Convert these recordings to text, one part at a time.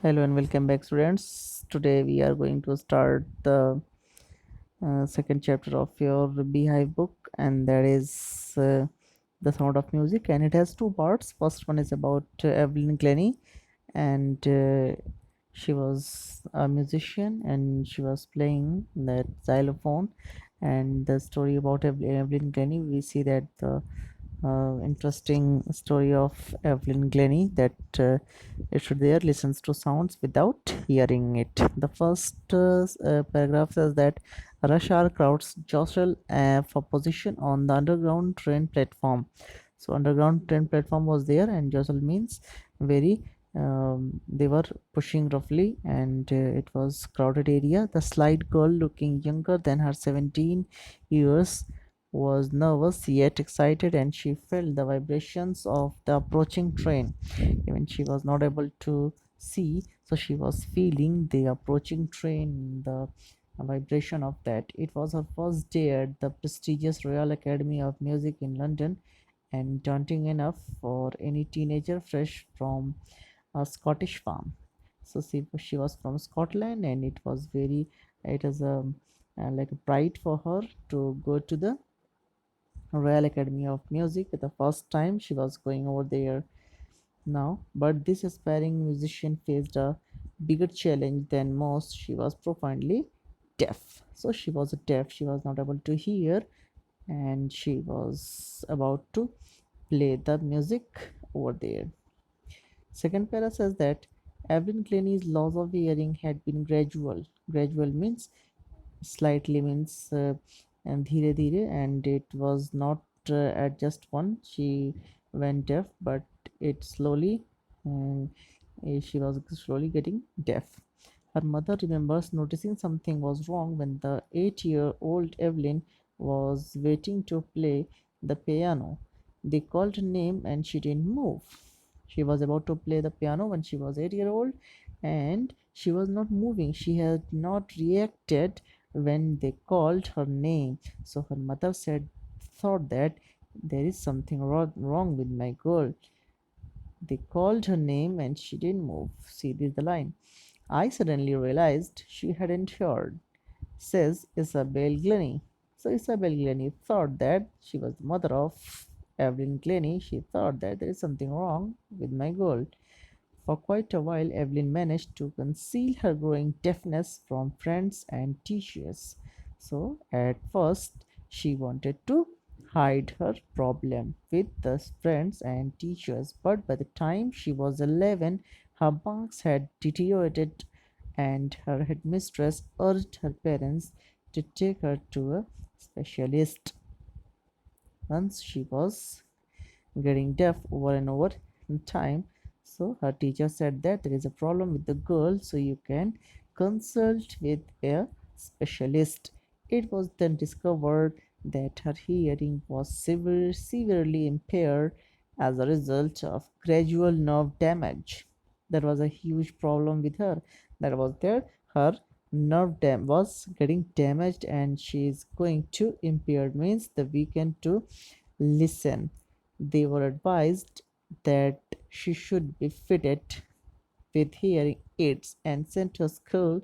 Hello and welcome back, students. Today we are going to start the second chapter of your Beehive book, and that is The Sound of Music. And it has two parts. First one is about Evelyn Glennie, and she was a musician and she was playing that xylophone. And the story about Evelyn Glennie, we see that the interesting story of Evelyn Glennie that it should there listens to sounds without hearing it. The first paragraph says that rush hour crowds jostle for position on the underground train platform. So underground train platform was there, and jostle means very. They were pushing roughly, and it was crowded area. The slight girl, looking younger than her 17 years, was nervous yet excited, and she felt the vibrations of the approaching train. Even she was not able to see, so she was feeling the approaching train, the vibration of that. It was her first day at the prestigious Royal Academy of Music in London, and daunting enough for any teenager fresh from a Scottish farm. So she was from Scotland, and it was very, it is a like a pride for her to go to the Royal Academy of Music. The first time she was going over there now, but this aspiring musician faced a bigger challenge than most. She was profoundly deaf. So she was deaf, she was not able to hear, and she was about to play the music over there. Second para says that Evelyn Glennie's loss of hearing had been gradual. Gradual means slightly, means and dheere dheere, and it was not at just one she went deaf, but it slowly, um, she was slowly getting deaf. Her mother remembers noticing something was wrong when the 8-year-old Evelyn was waiting to play the piano. They called her name and she didn't move. She was about to play the piano when she was 8 year old, and she was not moving. She had not reacted when they called her name. So her mother thought that there is something wrong with my girl. They called her name and she didn't move. See, this is the line. I suddenly realized she hadn't heard, says Isabel Glennie. So Isabel Glennie thought that she was the mother of Evelyn Glennie. She thought that there is something wrong with my girl. For quite a while, Evelyn managed to conceal her growing deafness from friends and teachers. So, at first, she wanted to hide her problem with the friends and teachers, but by the time she was 11, her marks had deteriorated, and her headmistress urged her parents to take her to a specialist. Once she was getting deaf over and over in time, so her teacher said that there is a problem with the girl, so you can consult with a specialist. It was then discovered that her hearing was severely impaired as a result of gradual nerve damage. That was a huge problem with her. That was there. Her nerve dam was getting damaged, and she is going to impaired, means the weakened to listen. They were advised that she should be fitted with hearing aids and sent to school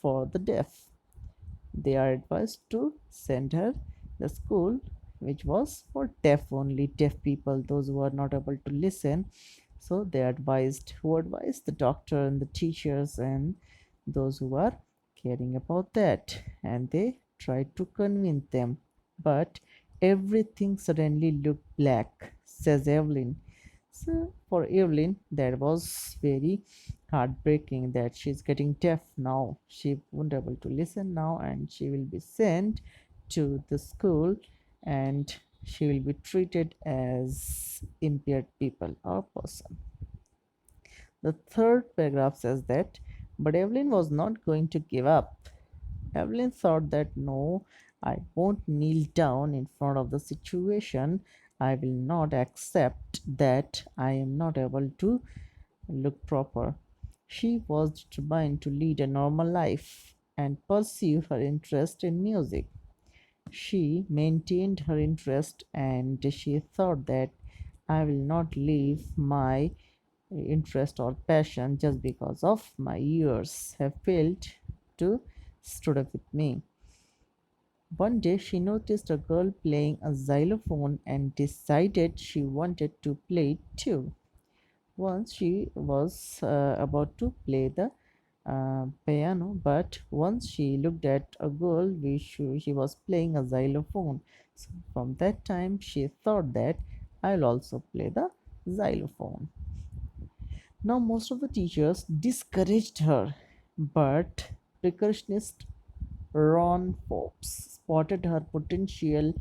for the deaf. They are advised to send her the school which was for deaf only, deaf people, those who are not able to listen. So they advised, who advised? The doctor and the teachers and those who are caring about that, and they tried to convince them, but everything suddenly looked black, says Evelyn. So for Evelyn, that was very heartbreaking that she's getting deaf now. She won't able to listen now, and she will be sent to the school, and she will be treated as impaired people or person. The third paragraph says that, but Evelyn was not going to give up. Evelyn thought that no, I won't kneel down in front of the situation. I will not accept that I am not able to look proper. She was determined to lead a normal life and pursue her interest in music. She maintained her interest, and she thought that I will not leave my interest or passion just because of my ears have failed to stood up with me. One day she noticed a girl playing a xylophone and decided she wanted to play it too. Once she was about to play the piano, but once she looked at a girl which she was playing a xylophone. So from that time, she thought that I'll also play the xylophone. Now, most of the teachers discouraged her, but percussionist Ron Forbes spotted her potential.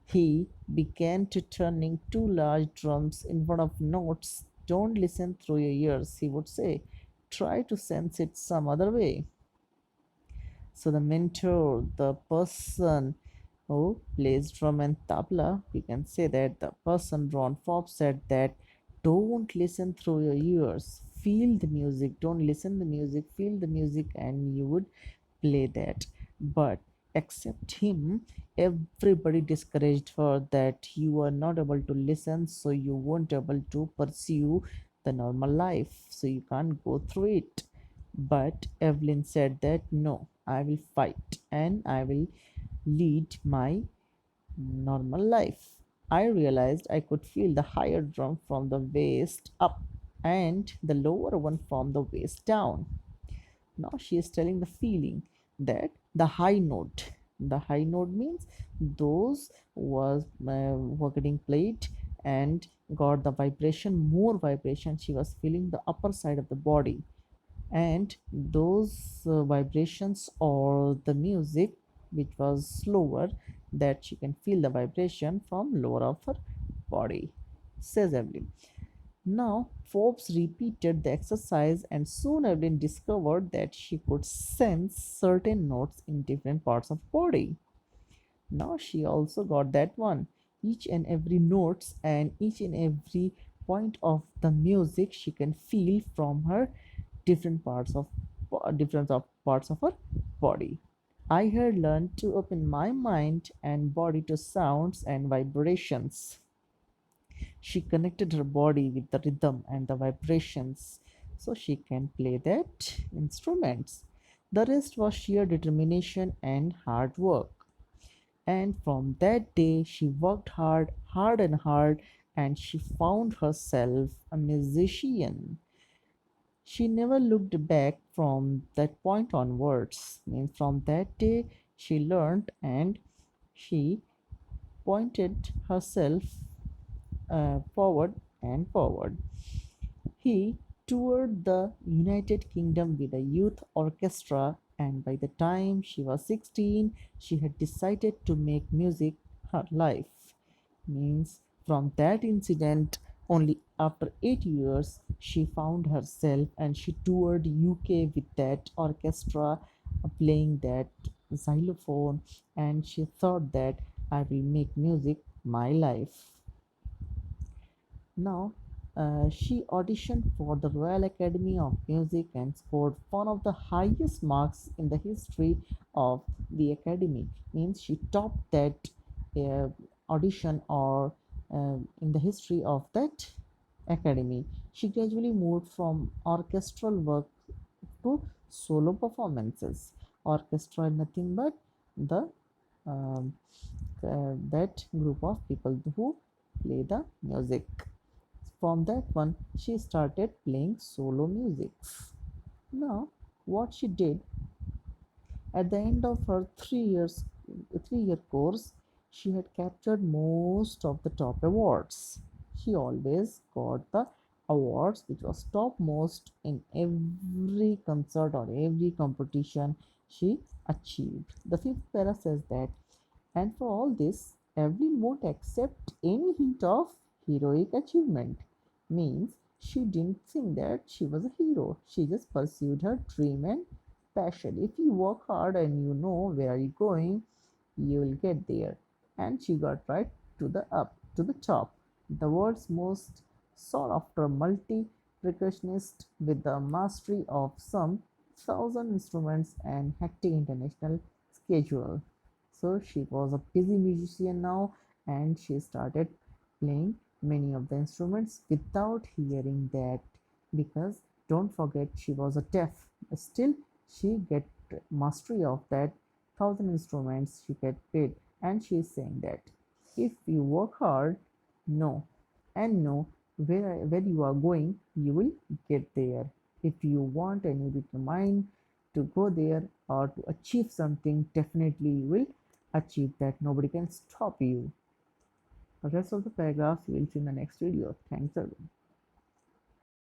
He began to turning two large drums in front of notes. Don't listen through your ears, he would say. Try to sense it some other way. So the mentor, the person who plays drum and tabla, we can say that the person Ron Forbes said that don't listen through your ears. Feel the music. Don't listen the music. Feel the music, and you would play that. But except him, everybody discouraged her that you are not able to listen, so you won't able to pursue the normal life. So you can't go through it. But Evelyn said that no, I will fight and I will lead my normal life. I realized I could feel the higher drum from the waist up and the lower one from the waist down. Now she is telling the feeling that the high note means those were getting played and got the vibration, more vibration. She was feeling the upper side of the body, and those vibrations or the music which was slower, that she can feel the vibration from lower of her body, says Evelyn. Now Forbes repeated the exercise and soon Evelyn discovered that she could sense certain notes in different parts of body. Now she also got that one, each and every notes and each and every point of the music she can feel from her different parts of her body. I had learned to open my mind and body to sounds and vibrations. She connected her body with the rhythm and the vibrations so she can play that instruments. The rest was sheer determination and hard work. And from that day, she worked hard, hard and hard, and she found herself a musician. She never looked back from that point onwards. Means from that day, she learned and she pointed herself forward and forward. He toured the United Kingdom with a youth orchestra, and by the time she was 16, she had decided to make music her life. Means from that incident, only after 8 years, she found herself and she toured UK with that orchestra, playing that xylophone, and she thought that I will make music my life. Now, she auditioned for the Royal Academy of Music and scored one of the highest marks in the history of the Academy. Means she topped that uh, audition or in the history of that Academy. She gradually moved from orchestral work to solo performances. Orchestra is nothing but the um, that group of people who play the music. From that one, she started playing solo music. Now, what she did at the end of her 3 year course, she had captured most of the top awards. She always got the awards which was topmost in every concert or every competition she achieved. The fifth para says that, and for all this, Evelyn won't accept any hint of heroic achievement. Means she didn't think that she was a hero. She just pursued her dream and passion. If you work hard and you know where you're going, you will get there. And she got right to the top. The world's most sought after multi percussionist with the mastery of some thousand instruments and hectic international schedule. So she was a busy musician now, and she started playing many of the instruments without hearing that because don't forget she was a deaf. Still, she get mastery of that thousand instruments she get paid, and she is saying that if you work hard, know and know where you are going, you will get there. If you want and you determine to go there or to achieve something, definitely you will achieve that. Nobody can stop you. The rest of the paragraphs we will see in the next video. Thanks everyone.